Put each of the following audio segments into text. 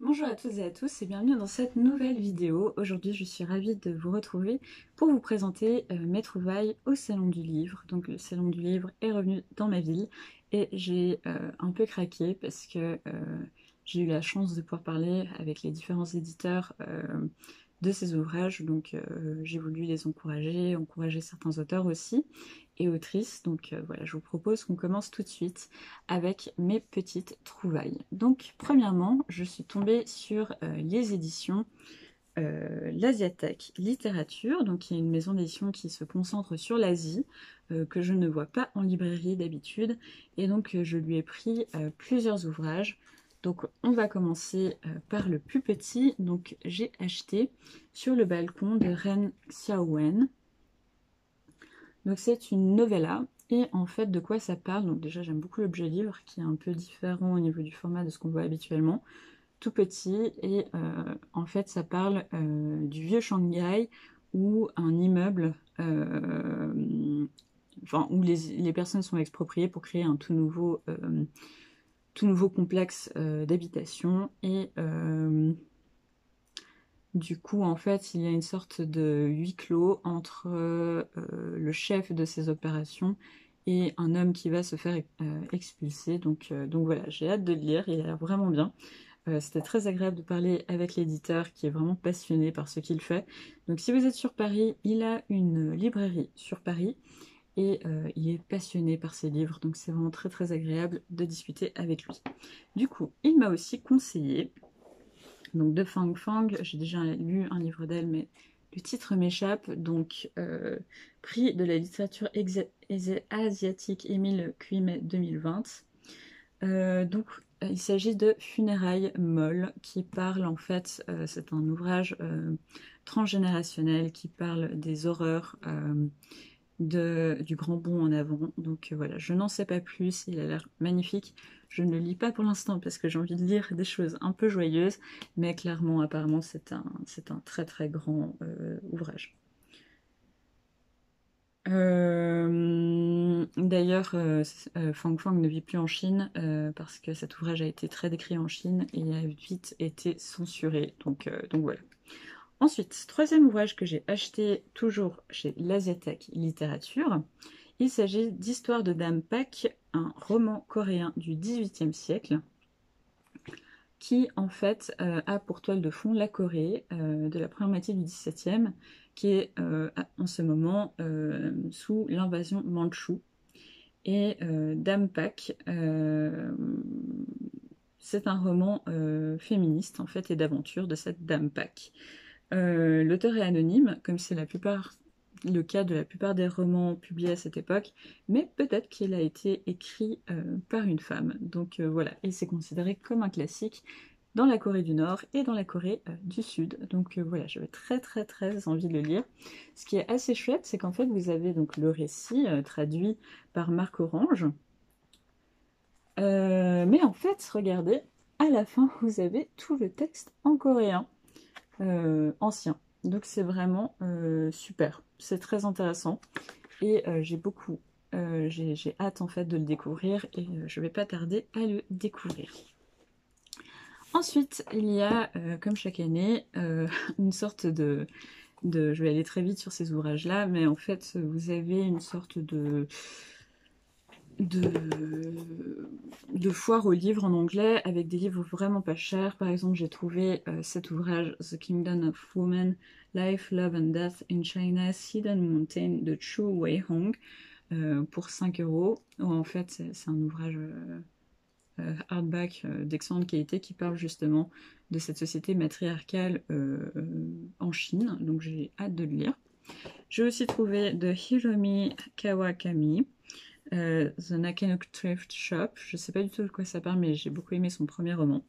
Bonjour à toutes et à tous et bienvenue dans cette nouvelle vidéo. Aujourd'hui, je suis ravie de vous retrouver pour vous présenter mes trouvailles au Salon du Livre. Donc le Salon du Livre est revenu dans ma ville et j'ai un peu craqué parce que j'ai eu la chance de pouvoir parler avec les différents éditeurs de ces ouvrages. Donc j'ai voulu les encourager, encourager certains auteurs aussi et autrices. Donc voilà, je vous propose qu'on commence tout de suite avec mes petites trouvailles. Donc premièrement, je suis tombée sur les éditions l'Asiatech Littérature, donc qui est une maison d'édition qui se concentre sur l'Asie, que je ne vois pas en librairie d'habitude, et donc je lui ai pris plusieurs ouvrages. Donc on va commencer par le plus petit. Donc j'ai acheté Sur le balcon de Ren Xiaowen. Donc c'est une novella. Et en fait, de quoi ça parle? Donc déjà, j'aime beaucoup l'objet livre, qui est un peu différent au niveau du format de ce qu'on voit habituellement. Tout petit, et en fait, ça parle du vieux Shanghai, où un immeuble, enfin, où les personnes sont expropriées pour créer un tout nouveau complexe d'habitation. Et du coup, en fait, il y a une sorte de huis clos entre le chef de ces opérations et un homme qui va se faire expulser. Donc voilà, j'ai hâte de le lire, il a l'air vraiment bien. C'était très agréable de parler avec l'éditeur qui est vraiment passionné par ce qu'il fait. Donc si vous êtes sur Paris, il a une librairie sur Paris et il est passionné par ses livres. Donc c'est vraiment très très agréable de discuter avec lui. Du coup, il m'a aussi conseillé donc de Fang Fang. J'ai déjà lu un livre d'elle, mais le titre m'échappe. Donc prix de la littérature asiatique Émile Cuimet 2020. Il s'agit de Funérailles molles qui parle en fait, c'est un ouvrage transgénérationnel qui parle des horreurs du grand bond en avant. Donc voilà, je n'en sais pas plus, il a l'air magnifique. Je ne le lis pas pour l'instant parce que j'ai envie de lire des choses un peu joyeuses, mais clairement, apparemment, c'est un très très grand ouvrage. D'ailleurs, Fang Fang ne vit plus en Chine parce que cet ouvrage a été très décrit en Chine et a vite été censuré. Donc voilà. Ensuite, troisième ouvrage que j'ai acheté toujours chez l'Asiatech Littérature. Il s'agit d'Histoire de Dame Pak, un roman coréen du XVIIIe siècle qui en fait a pour toile de fond la Corée de la première moitié du XVIIe, qui est en ce moment sous l'invasion mandchoue. Et Dame Pak, c'est un roman féministe en fait et d'aventure de cette Dame Pak. L'auteur est anonyme, comme c'est le cas de la plupart des romans publiés à cette époque, mais peut-être qu'il a été écrit par une femme. Donc voilà, et c'est considéré comme un classique dans la Corée du Nord et dans la Corée du Sud. Donc voilà, j'avais très très très envie de le lire. Ce qui est assez chouette, c'est qu'en fait vous avez donc le récit traduit par Marc Orange. Mais en fait, regardez, à la fin vous avez tout le texte en coréen ancien. Donc c'est vraiment super, c'est très intéressant et j'ai hâte en fait de le découvrir et je vais pas tarder à le découvrir. Ensuite, il y a, comme chaque année, une sorte je vais aller très vite sur ces ouvrages-là, mais en fait, vous avez une sorte de, de foire aux livres en anglais avec des livres vraiment pas chers. Par exemple, j'ai trouvé cet ouvrage The Kingdom of Women, Life, Love and Death in China's Hidden Mountain de Chu Wei-hong pour 5 euros. En fait, c'est un ouvrage hardback d'excellente qualité qui parle justement de cette société matriarcale en Chine. Donc j'ai hâte de le lire. J'ai aussi trouvé de Hiromi Kawakami, The Nakanook Thrift Shop. Je ne sais pas du tout de quoi ça parle, mais j'ai beaucoup aimé son premier roman.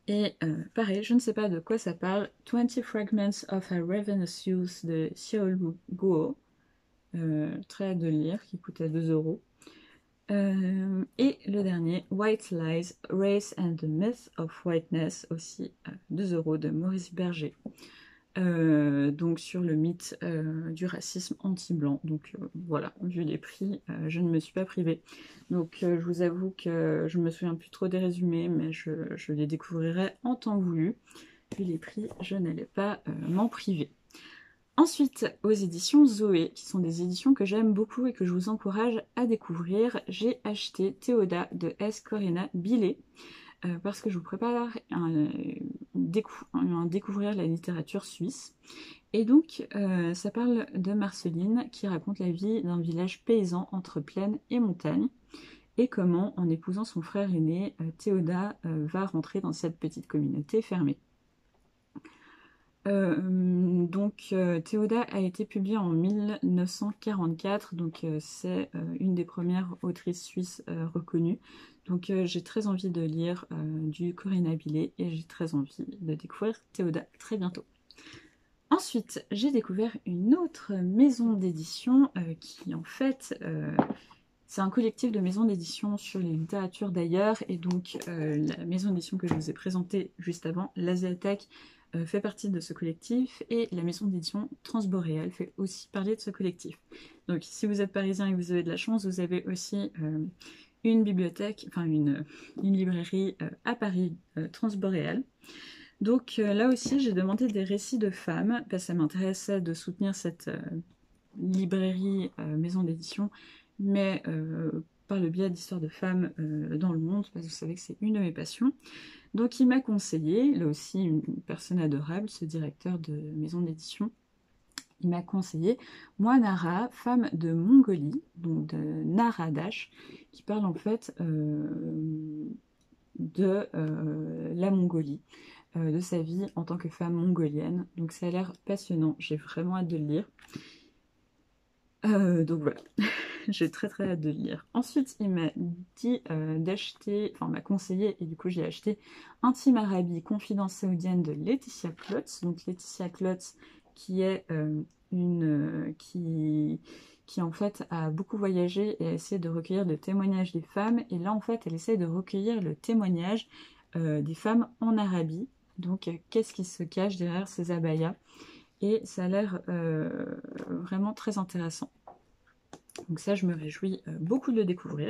Et pareil, je ne sais pas de quoi ça parle. 20 Fragments of a Ravenous Youth de Xiaolu Guo. Très hâte de le lire, qui coûte à 2 euros. Et le dernier, White Lies, Race and the Myth of Whiteness, aussi à 2 euros de Maurice Berger. donc sur le mythe du racisme anti-blanc. Donc voilà, vu les prix, je ne me suis pas privée. Donc je vous avoue que je me souviens plus trop des résumés, mais je les découvrirai en temps voulu. Vu les prix, je n'allais pas m'en priver. Ensuite, aux éditions Zoé, qui sont des éditions que j'aime beaucoup et que je vous encourage à découvrir, j'ai acheté Théoda de S. Corinna Billet, parce que je vous prépare découvrir la littérature suisse. Et donc, ça parle de Marceline qui raconte la vie d'un village paysan entre plaine et montagne, et comment, en épousant son frère aîné, Théoda va rentrer dans cette petite communauté fermée. Théoda a été publiée en 1944, donc c'est une des premières autrices suisses reconnues. Donc j'ai très envie de lire du Corinna Billet et j'ai très envie de découvrir Théoda très bientôt. Ensuite, j'ai découvert une autre maison d'édition qui en fait... c'est un collectif de maisons d'édition sur les littératures d'ailleurs, et donc la maison d'édition que je vous ai présentée juste avant, l'Asiatech, fait partie de ce collectif, et la maison d'édition Transboréal fait aussi partie de ce collectif. Donc si vous êtes parisien et que vous avez de la chance, vous avez aussi une bibliothèque, enfin une librairie à Paris, Transboréal. Donc là aussi j'ai demandé des récits de femmes, parce que ça m'intéressait de soutenir cette librairie maison d'édition, mais par le biais d'histoires de femmes dans le monde, parce que vous savez que c'est une de mes passions. Donc il m'a conseillé, là aussi une personne adorable, ce directeur de maison d'édition, il m'a conseillé Moi Nara, femme de Mongolie, donc de Nara Dash, qui parle en fait de la Mongolie, de sa vie en tant que femme mongolienne. Donc ça a l'air passionnant, j'ai vraiment hâte de le lire. Donc voilà, j'ai très hâte de le lire. Ensuite, il m'a dit d'acheter, enfin m'a conseillé, et du coup j'ai acheté Intime Arabie, Confidence saoudienne de Laetitia Klotz. Donc Laetitia Klotz qui est qui en fait a beaucoup voyagé et a essayé de recueillir le témoignage des femmes. Et là en fait elle essaie de recueillir le témoignage des femmes en Arabie. Donc qu'est-ce qui se cache derrière ces abayas? Et ça a l'air vraiment très intéressant. Donc ça, je me réjouis beaucoup de le découvrir.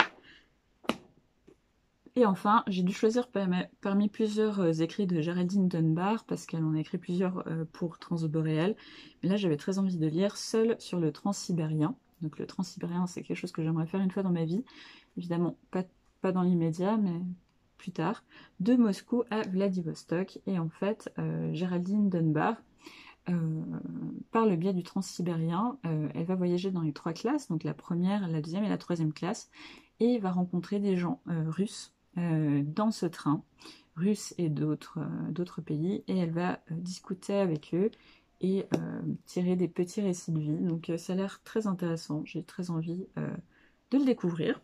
Et enfin, j'ai dû choisir parmi plusieurs écrits de Géraldine Dunbar, parce qu'elle en a écrit plusieurs pour Transboréal. Mais là, j'avais très envie de lire Seul sur le transsibérien. Donc le transsibérien, c'est quelque chose que j'aimerais faire une fois dans ma vie. Évidemment, pas dans l'immédiat, mais plus tard. De Moscou à Vladivostok. Et en fait, Géraldine Dunbar, par le biais du transsibérien, elle va voyager dans les 3 classes, donc la première, la deuxième et la troisième classe, et va rencontrer des gens russes dans ce train, russes et d'autres pays, et elle va discuter avec eux et tirer des petits récits de vie. Donc ça a l'air très intéressant, j'ai très envie de le découvrir.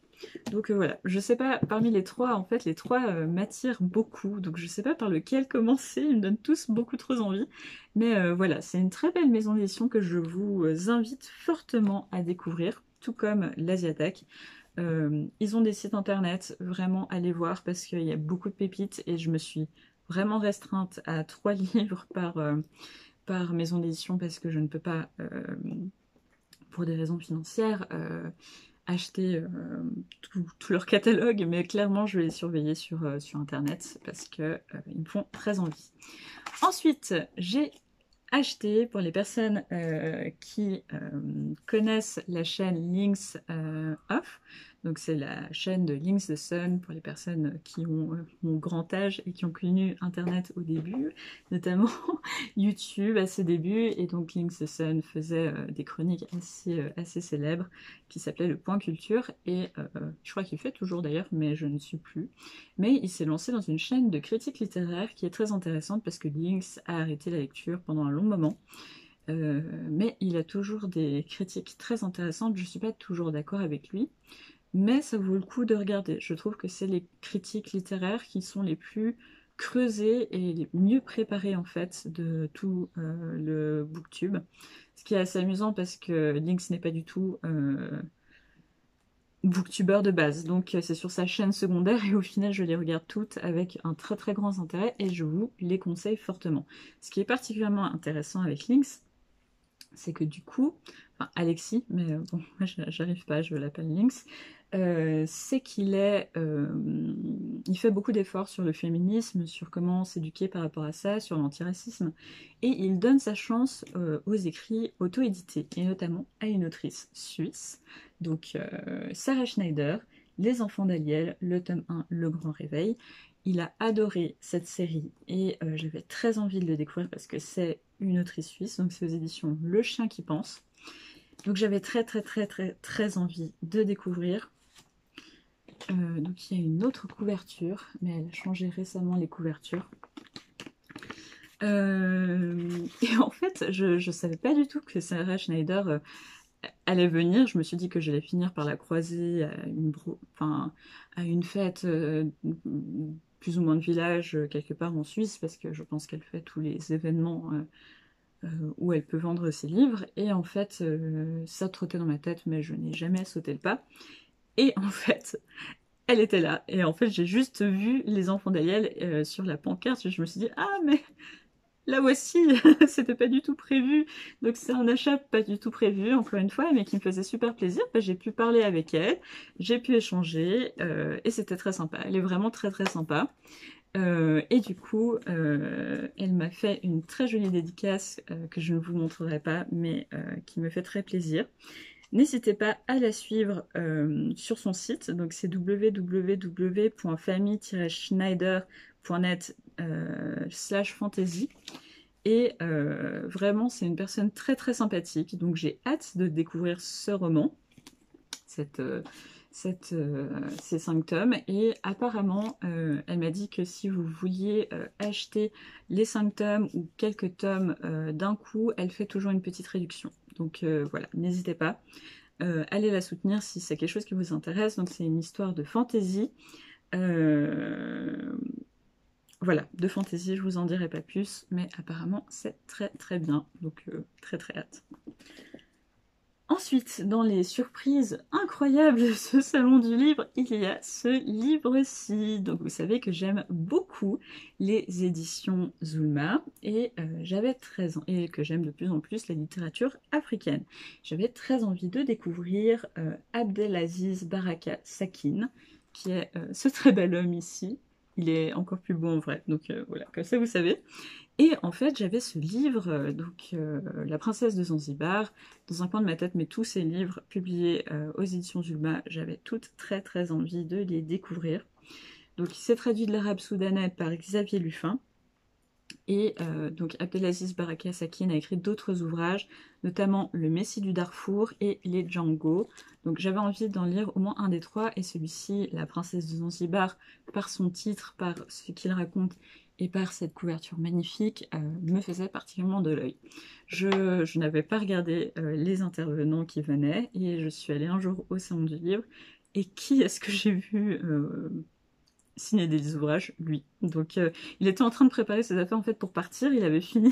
Donc voilà, je sais pas, parmi les trois, en fait, les trois m'attirent beaucoup, donc je sais pas par lequel commencer, ils me donnent tous beaucoup trop envie, mais voilà, c'est une très belle maison d'édition que je vous invite fortement à découvrir, tout comme l'Asiatech. Ils ont des sites internet, vraiment allez voir, parce qu'il y a beaucoup de pépites, et je me suis vraiment restreinte à 3 livres par maison d'édition, parce que je ne peux pas, pour des raisons financières, acheter tout leur catalogue, mais clairement je vais les surveiller sur internet parce que ils me font très envie. Ensuite, j'ai acheté, pour les personnes qui connaissent la chaîne Links Off, donc c'est la chaîne de Links the Sun pour les personnes qui ont mon grand âge et qui ont connu internet au début, notamment YouTube à ses débuts, et donc Links the Sun faisait des chroniques assez célèbres qui s'appelaient Le Point Culture, et je crois qu'il fait toujours d'ailleurs, mais je ne suis plus. Mais il s'est lancé dans une chaîne de critique littéraire qui est très intéressante parce que Links a arrêté la lecture pendant un long moment. Mais il a toujours des critiques très intéressantes, je ne suis pas toujours d'accord avec lui, mais ça vaut le coup de regarder. Je trouve que c'est les critiques littéraires qui sont les plus creusées et les mieux préparées en fait de tout le booktube. Ce qui est assez amusant parce que Links n'est pas du tout booktubeur de base, donc c'est sur sa chaîne secondaire et au final je les regarde toutes avec un très très grand intérêt et je vous les conseille fortement. Ce qui est particulièrement intéressant avec Lynx, c'est que du coup, enfin Alexis, mais bon, moi j'arrive pas, je l'appelle Lynx, c'est il fait beaucoup d'efforts sur le féminisme, sur comment s'éduquer par rapport à ça, sur l'antiracisme, et il donne sa chance aux écrits auto-édités, et notamment à une autrice suisse, donc Sarah Schneider, Les Enfants d'Aliel, le tome 1, Le Grand Réveil. Il a adoré cette série et j'avais très envie de le découvrir parce que c'est une autrice suisse, donc c'est aux éditions Le Chien qui pense. Donc j'avais très envie de découvrir. Donc il y a une autre couverture, mais elle a changé récemment les couvertures. Et en fait, je savais pas du tout que Sarah Schneider allait venir. Je me suis dit que j'allais finir par la croiser à une fête plus ou moins de village quelque part en Suisse, parce que je pense qu'elle fait tous les événements où elle peut vendre ses livres. Et en fait, ça trottait dans ma tête, mais je n'ai jamais sauté le pas. Et en fait, elle était là. Et en fait, j'ai juste vu Les Enfants d'Aliel sur la pancarte. Et je me suis dit, ah, mais la voici, c'était pas du tout prévu. Donc c'est un achat pas du tout prévu, encore une fois, mais qui me faisait super plaisir. J'ai pu parler avec elle, j'ai pu échanger, et c'était très sympa. Elle est vraiment très sympa. Et du coup, elle m'a fait une très jolie dédicace que je ne vous montrerai pas, mais qui me fait très plaisir. N'hésitez pas à la suivre sur son site, donc c'est www.famille-schneider.net/fantasy. Et vraiment, c'est une personne très sympathique, donc j'ai hâte de découvrir ce roman, ces 5 tomes. Et apparemment, elle m'a dit que si vous vouliez acheter les 5 tomes ou quelques tomes d'un coup, elle fait toujours une petite réduction. Donc voilà, n'hésitez pas. Allez la soutenir si c'est quelque chose qui vous intéresse. Donc c'est une histoire de fantasy. Voilà, de fantasy, je vous en dirai pas plus, mais apparemment c'est très bien, donc très hâte. Ensuite, dans les surprises incroyables de ce salon du livre, il y a ce livre-ci. Donc vous savez que j'aime beaucoup les éditions Zulma et j'avais 13 ans, et que j'aime de plus en plus la littérature africaine. J'avais très envie de découvrir Abdelaziz Baraka Sakine, qui est ce très bel homme ici. Il est encore plus beau en vrai, donc voilà, comme ça vous savez. Et en fait, j'avais ce livre, La princesse de Zanzibar, dans un coin de ma tête, mais tous ces livres publiés aux éditions Zulma, j'avais toutes très envie de les découvrir. Donc, il s'est traduit de l'arabe soudanais par Xavier Luffin. Et donc, Abdelaziz Baraka Sakine a écrit d'autres ouvrages, notamment Le Messie du Darfour et Les Django. Donc, j'avais envie d'en lire au moins un des trois, et celui-ci, La princesse de Zanzibar, par son titre, par ce qu'il raconte, et par cette couverture magnifique, me faisait particulièrement de l'œil. Je n'avais pas regardé les intervenants qui venaient, et je suis allée un jour au salon du livre, et qui est-ce que j'ai vu signer des ouvrages? Lui. Donc il était en train de préparer ses affaires en fait pour partir, il avait fini,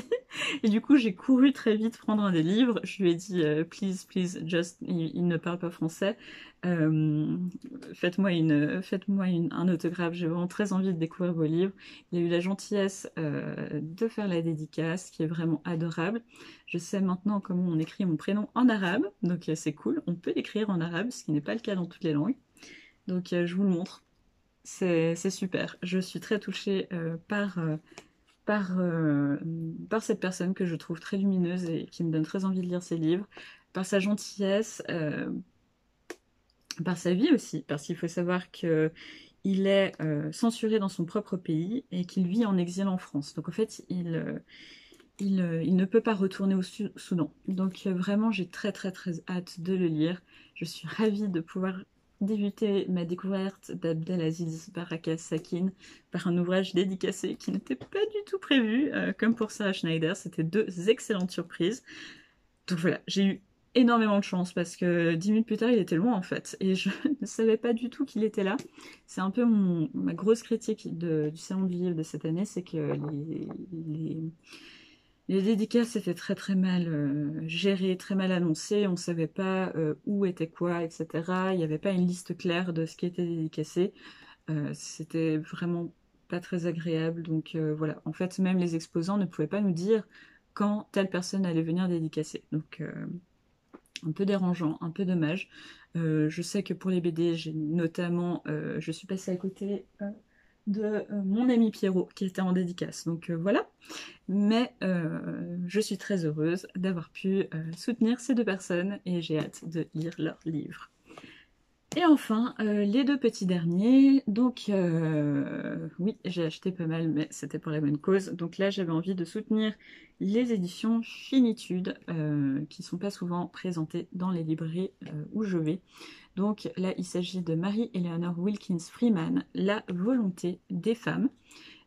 et du coup j'ai couru très vite prendre un des livres. Je lui ai dit please, just, il ne parle pas français, faites-moi un autographe, j'ai vraiment très envie de découvrir vos livres. Il a eu la gentillesse de faire la dédicace, qui est vraiment adorable. Je sais maintenant comment on écrit mon prénom en arabe, donc c'est cool, on peut l'écrire en arabe, ce qui n'est pas le cas dans toutes les langues. Donc je vous le montre. C'est super. Je suis très touchée par cette personne que je trouve très lumineuse et qui me donne très envie de lire ses livres, par sa gentillesse, par sa vie aussi, parce qu'il faut savoir qu'il est censuré dans son propre pays et qu'il vit en exil en France. Donc en fait, il ne peut pas retourner au Soudan. Donc vraiment, j'ai très hâte de le lire. Je suis ravie de pouvoir débuter ma découverte d'Abdelaziz Baraka Sakine par un ouvrage dédicacé qui n'était pas du tout prévu, comme pour Sarah Schneider. C'était 2 excellentes surprises. Donc voilà, j'ai eu énormément de chance parce que 10 minutes plus tard, il était loin en fait. Et je ne savais pas du tout qu'il était là. C'est un peu ma grosse critique du salon du livre de cette année, c'est que Les dédicaces étaient très très mal gérées, très mal annoncées, on ne savait pas où était quoi, etc. Il n'y avait pas une liste claire de ce qui était dédicacé. C'était vraiment pas très agréable, donc voilà. En fait, même les exposants ne pouvaient pas nous dire quand telle personne allait venir dédicacer. Donc un peu dérangeant, un peu dommage. Je sais que pour les BD, j'ai notamment, je suis passée à côté de mon ami Pierrot qui était en dédicace. Donc voilà. Mais je suis très heureuse d'avoir pu soutenir ces deux personnes et j'ai hâte de lire leurs livres. Et enfin, les deux petits derniers, donc oui, j'ai acheté pas mal, mais c'était pour la bonne cause. Donc là, j'avais envie de soutenir les éditions Finitude, qui sont pas souvent présentées dans les librairies où je vais. Donc là, il s'agit de Mary-Eleanor Wilkins Freeman, La volonté des femmes.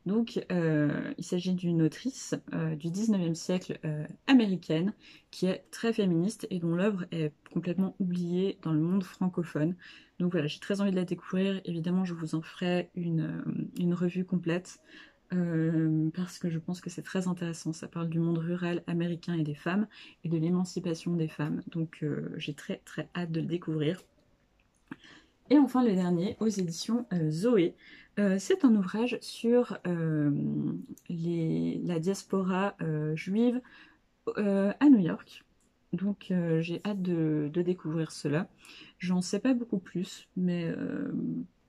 Donc, il s'agit d'une autrice du 19e siècle américaine qui est très féministe et dont l'œuvre est complètement oubliée dans le monde francophone. Donc voilà, j'ai très envie de la découvrir. Évidemment, je vous en ferai une revue complète parce que je pense que c'est très intéressant. Ça parle du monde rural américain et des femmes et de l'émancipation des femmes. Donc, j'ai très très hâte de le découvrir. Et enfin le dernier, aux éditions Zoé. C'est un ouvrage sur la diaspora juive à New York. Donc j'ai hâte de découvrir cela. J'en sais pas beaucoup plus, mais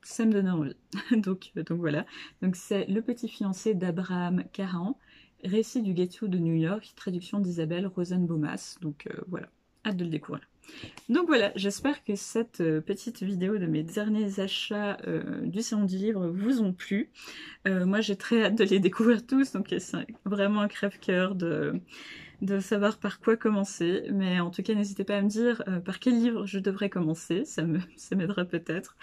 ça me donne envie. donc voilà. Donc c'est Le petit fiancé d'Abraham Cahan, récit du ghetto de New York, traduction d'Isabelle Rosenbaumas. Donc voilà, hâte de le découvrir. Donc voilà, j'espère que cette petite vidéo de mes derniers achats du salon du livre vous ont plu. Moi j'ai très hâte de les découvrir tous, donc c'est vraiment un crève-cœur de savoir par quoi commencer. Mais en tout cas, n'hésitez pas à me dire par quel livre je devrais commencer, ça m'aidera peut-être.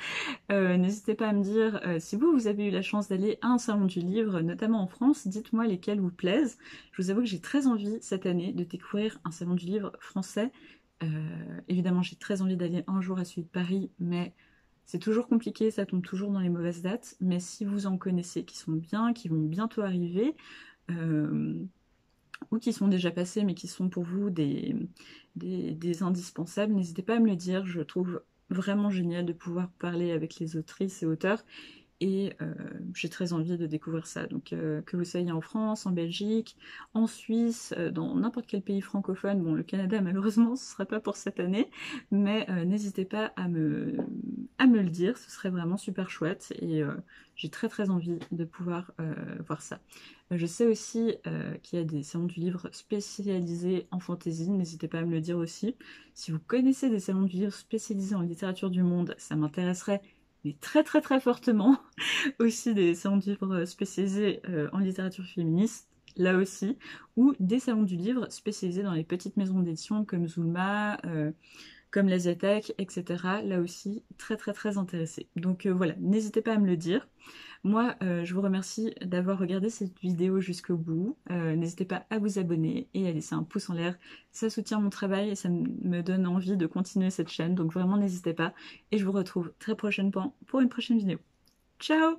N'hésitez pas à me dire si vous avez eu la chance d'aller à un salon du livre, notamment en France, dites-moi lesquels vous plaisent. Je vous avoue que j'ai très envie cette année de découvrir un salon du livre français. Évidemment, j'ai très envie d'aller un jour à celui de Paris, mais c'est toujours compliqué, ça tombe toujours dans les mauvaises dates. Mais si vous en connaissez qui sont bien, qui vont bientôt arriver, ou qui sont déjà passés, mais qui sont pour vous des indispensables, n'hésitez pas à me le dire. Je trouve vraiment génial de pouvoir parler avec les autrices et auteurs. Et j'ai très envie de découvrir ça. Donc que vous soyez en France, en Belgique, en Suisse, dans n'importe quel pays francophone, bon le Canada malheureusement ce ne sera pas pour cette année, mais n'hésitez pas à me le dire, ce serait vraiment super chouette et j'ai très très envie de pouvoir voir ça. Je sais aussi qu'il y a des salons du livre spécialisés en fantasy, n'hésitez pas à me le dire aussi. Si vous connaissez des salons du livre spécialisés en littérature du monde, ça m'intéresserait mais très très très fortement. Aussi des salons du livre spécialisés en littérature féministe, là aussi, ou des salons du livre spécialisés dans les petites maisons d'édition comme Zulma, comme l'Asiathèque, etc. Là aussi, très très très intéressée. Donc voilà, n'hésitez pas à me le dire. Moi, je vous remercie d'avoir regardé cette vidéo jusqu'au bout. N'hésitez pas à vous abonner et à laisser un pouce en l'air. Ça soutient mon travail et ça me donne envie de continuer cette chaîne. Donc vraiment, n'hésitez pas. Et je vous retrouve très prochainement pour une prochaine vidéo. Ciao!